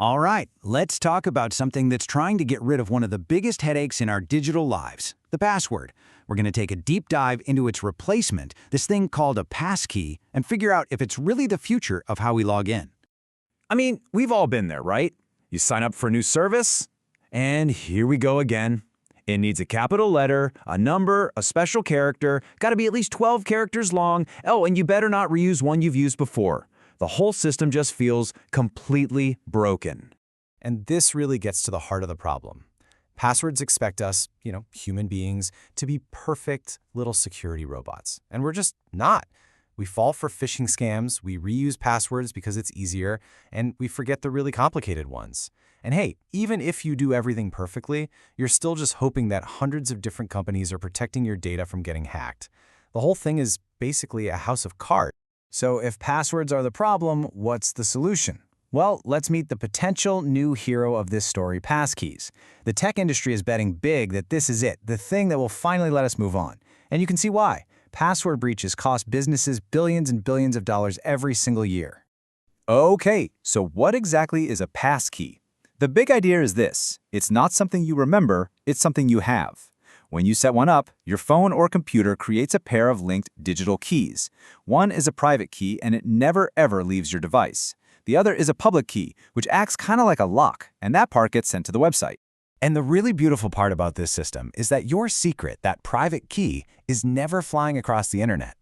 All right, let's talk about something that's trying to get rid of one of the biggest headaches in our digital lives, the password. We're going to take a deep dive into its replacement, this thing called a passkey, and figure out if it's really the future of how we log in. I mean, we've all been there, right? You sign up for a new service, and here we go again. It needs a capital letter, a number, a special character, gotta be at least 12 characters long. Oh, and you better not reuse one you've used before. The whole system just feels completely broken. And this really gets to the heart of the problem. Passwords expect us, human beings, to be perfect little security robots. And we're just not. We fall for phishing scams, we reuse passwords because it's easier, and we forget the really complicated ones. And hey, even if you do everything perfectly, you're still just hoping that hundreds of different companies are protecting your data from getting hacked. The whole thing is basically a house of cards. So if passwords are the problem, what's the solution? Well, let's meet the potential new hero of this story, passkeys. The tech industry is betting big that this is it, the thing that will finally let us move on. And you can see why. Password breaches cost businesses billions and billions of dollars every single year. Okay, so what exactly is a passkey? The big idea is this. It's not something you remember, it's something you have. When you set one up, your phone or computer creates a pair of linked digital keys. One is a private key and it never ever leaves your device. The other is a public key, which acts kind of like a lock, and that part gets sent to the website. And the really beautiful part about this system is that your secret, that private key, is never flying across the internet.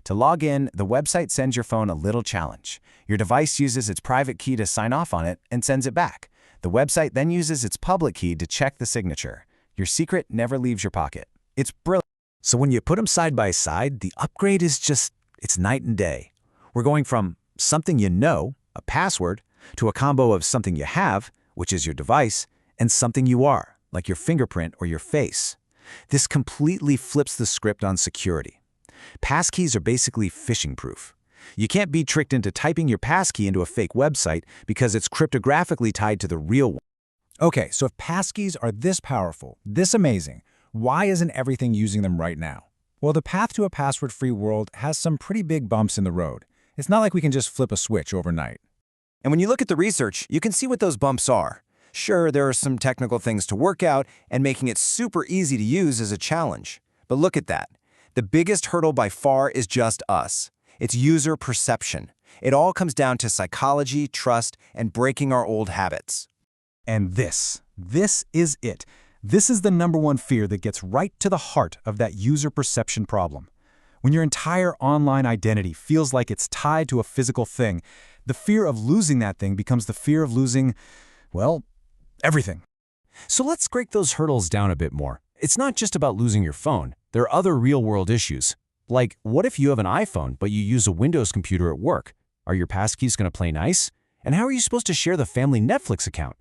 To log in, the website sends your phone a little challenge. Your device uses its private key to sign off on it and sends it back. The website then uses its public key to check the signature. Your secret never leaves your pocket. It's brilliant. So when you put them side by side, the upgrade is it's night and day. We're going from something you know, a password, to a combo of something you have, which is your device, and something you are, like your fingerprint or your face. This completely flips the script on security. Passkeys are basically phishing-proof. You can't be tricked into typing your passkey into a fake website because it's cryptographically tied to the real one. Okay, so if passkeys are this powerful, this amazing, why isn't everything using them right now? Well, the path to a password-free world has some pretty big bumps in the road. It's not like we can just flip a switch overnight. And when you look at the research, you can see what those bumps are. Sure, there are some technical things to work out, and making it super easy to use is a challenge. But look at that. The biggest hurdle by far is just us. It's user perception. It all comes down to psychology, trust, and breaking our old habits. And this is it. This is the #1 fear that gets right to the heart of that user perception problem. When your entire online identity feels like it's tied to a physical thing, the fear of losing that thing becomes the fear of losing, well, everything. So let's break those hurdles down a bit more. It's not just about losing your phone. There are other real-world issues. Like, what if you have an iPhone, but you use a Windows computer at work? Are your passkeys going to play nice? And how are you supposed to share the family Netflix account?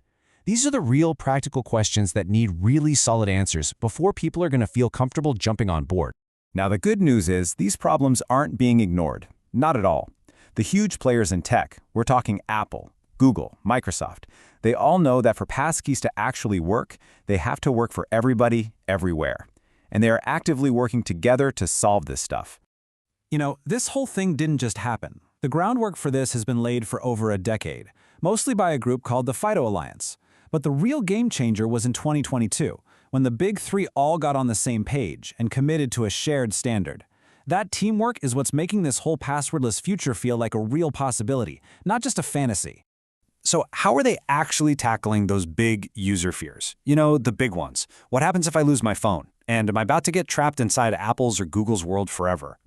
These are the real practical questions that need really solid answers before people are going to feel comfortable jumping on board. Now, the good news is these problems aren't being ignored. Not at all. The huge players in tech, we're talking Apple, Google, Microsoft, they all know that for passkeys to actually work, they have to work for everybody, everywhere. And they are actively working together to solve this stuff. This whole thing didn't just happen. The groundwork for this has been laid for over a decade, mostly by a group called the FIDO Alliance. But the real game changer was in 2022, when the big three all got on the same page and committed to a shared standard. That teamwork is what's making this whole passwordless future feel like a real possibility, not just a fantasy. So how are they actually tackling those big user fears? The big ones. What happens if I lose my phone? And am I about to get trapped inside Apple's or Google's world forever?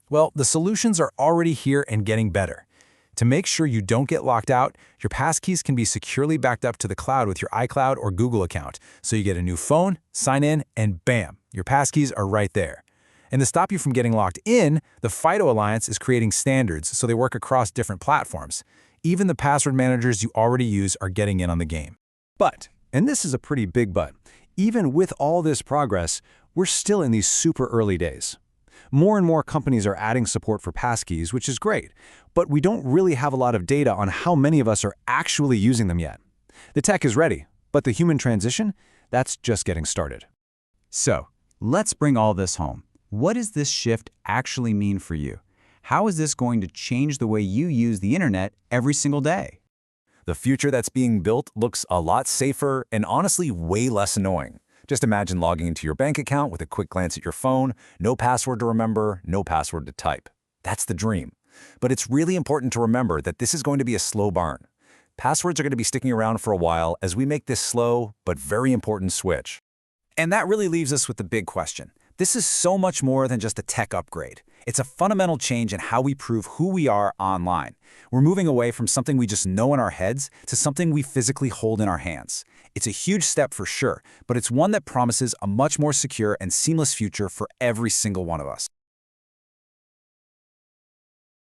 Well, the solutions are already here and getting better. To make sure you don't get locked out, your passkeys can be securely backed up to the cloud with your iCloud or Google account. So you get a new phone, sign in, and bam, your passkeys are right there. And to stop you from getting locked in, the FIDO Alliance is creating standards so they work across different platforms. Even the password managers you already use are getting in on the game. But, and this is a pretty big but, even with all this progress, we're still in these super early days. More and more companies are adding support for passkeys, which is great, but we don't really have a lot of data on how many of us are actually using them yet. The tech is ready, but the human transition, that's just getting started. So, let's bring all this home. What does this shift actually mean for you? How is this going to change the way you use the internet every single day? The future that's being built looks a lot safer and honestly way less annoying. Just imagine logging into your bank account with a quick glance at your phone, no password to remember, no password to type. That's the dream. But it's really important to remember that this is going to be a slow burn. Passwords are going to be sticking around for a while as we make this slow but very important switch. And that really leaves us with the big question. This is so much more than just a tech upgrade. It's a fundamental change in how we prove who we are online. We're moving away from something we just know in our heads to something we physically hold in our hands. It's a huge step for sure, but it's one that promises a much more secure and seamless future for every single one of us.